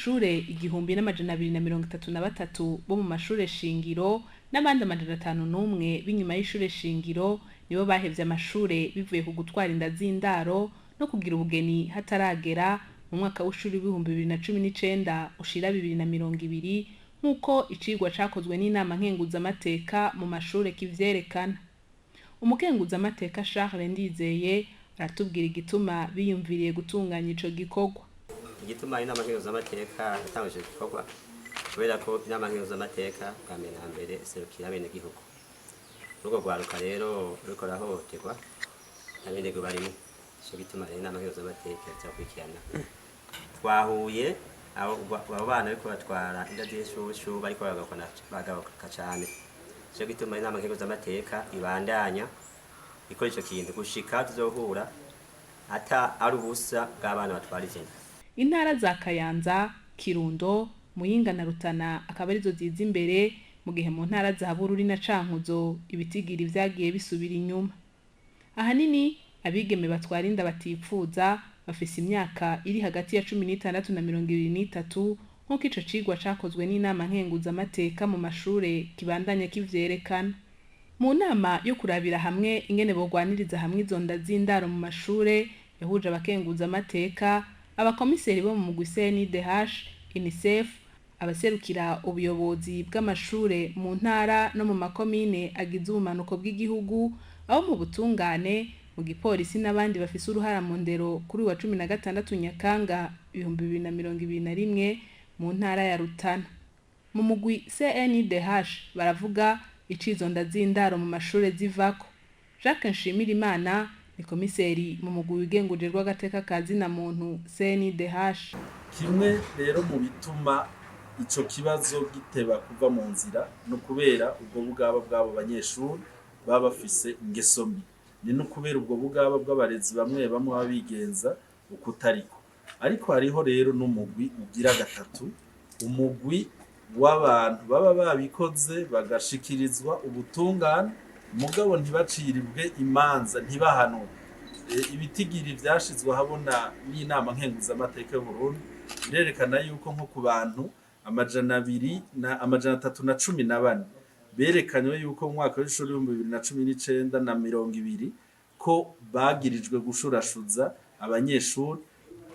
abanyeshure 1233 bo mu mashure shingiro n'abandi 501 b'inyuma y'ishure shingiro nibo bahevye amashure bivuye ku gutwara inda z'indaro no kugira ubugeni hataragera mu mwaka w'ishuri 2019 ushira 2020 nkuko icigwa cakozwe n'Inama Nkenguzamateka mu mashure kivyerekana. Umukenguzamateka Charles Ndizeye aratubwira igituma biyumviriye gutunganya ico gikorwa. Igituma Inama Nkenguzamateka yatanguje igikorwa kubera ko Inama Nkenguzamateka bwambere hambere serukira bene gihugu. Rugo rwaruka rero ruko rahoterwa abene go barimo. Cyo gituma Inama Nkenguzamateka cyakurikirana. Twahuye abo bana ariko batwara inda z'ishushu bariko bagaruka cyane. Cyo gituma Inama Nkenguzamateka ibandanya ikora ico kintu gushika tuzohura ata ari ubusa bw'abana batwara izina. Intara za Kayanza, Kirundo, Muyinga na Rutana akaba arizo ziza imbere mu gihe mu ntara za Bururi na Cankuzo ibitigiri vyagiye bisubira inyuma. Ahanini abigeme batwara inda batipfuza bafise imyaka iri hagati ya 16 na 23 nkuko ico cigwa cakozwe n'Inama Nkenguzamateka mu mashure kibandanya kivyerekana. Mu nama yo kurabira hamwe ingene bogwaniriza hamwe izo nda z'indaro mu mashure yahuje abakenguzamateka, abakomiseri bo mu CNIDH, UNICEF, abaserukira ubuyobozi bw'amashure mu ntara no mu makomine agize ubumanuko bw'igihugu, abo mu butungane, mu gipolisi n'abandi bafise uruhara mu ndero kuri wa 16 Nyakanga 2021 mu ntara ya Rutana. Mu mugwi CNIDH baravuga icizo nda z'indaro mu mashure zivako. Jacques Nshimirimana ni komiseri mu mugwi wigenguje rw'agateka kazina muntu CNIDH. Kimwe rero mu bituma ico kibazo giteba kuva mu nzira no kubera ubwo bugaba bw'abo banyeshuri baba bafise ingeso mbi. Ni no kubera ubwo bugaba bw'abarezi bamwe babigenza ukutariko. Ariko hariho rero n'umugwi ugira gatatu, umugwi w'abantu baba babikoze bagashikirizwa ubutungane mugabo ntibaciribwe imanza ntibahanwe. Ibitigiri vyashizwe habona n'Inama Nkenguzamateka y'u Burundi birerekana yuko nko ku bantu 314 berekanywe yuko mu mwaka w'ishuri 2019 na 2020 ko bagirijwe gushurashuza abanyeshuri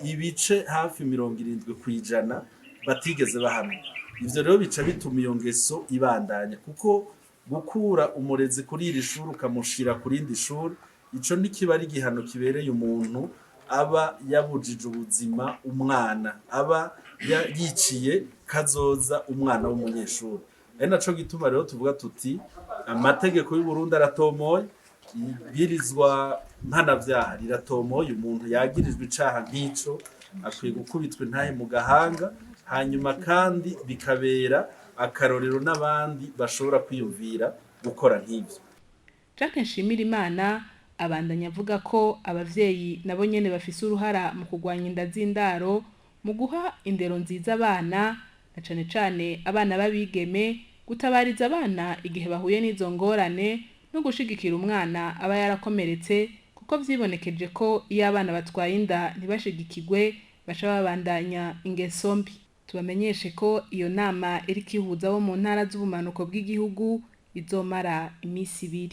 ibice hafi 70% batigeze bahamwe. Ivyo rero bica bituma iyo ngeso ibandanya kuko gukura umurezi kuri iri shuri ukamushira kuri indi shuri ico nikiba ari gihano kibereye umuntu aba yabujije ubuzima umwana aba yiciye kazoza umwana w'umunyeshuri. Ari naco gituma rero tuvuga tuti amategeko y'u Burundi aratomoye, ibwirizwa mpanavyaha riratomoye, umuntu yagirijwe icaha nk'ico akwiye gukubitwa intahe mu gahanga hanyuma kandi bikabera akarorero n'abandi bashobora kwiyumvira gukora nk'ivyo. Jacques Nshimirimana abandanya avuga ko abavyeyi nabo nyene bafise uruhara mu kurwanya inda z'indaro mu guha indero nziza abana na cane cane abana babigeme, gutabariza abana igihe bahuye n'izo ngorane no gushigikira umwana aba yarakomeretse kuko vyibonekeje ko iyo abana batwaye inda ntibashigikirwe baca babandanya ingeso mbi. Tubamenyeshe ko iyo nama iri kihuza bo mu ntara z'ubumanuko bw'igihugu izomara imisi 2.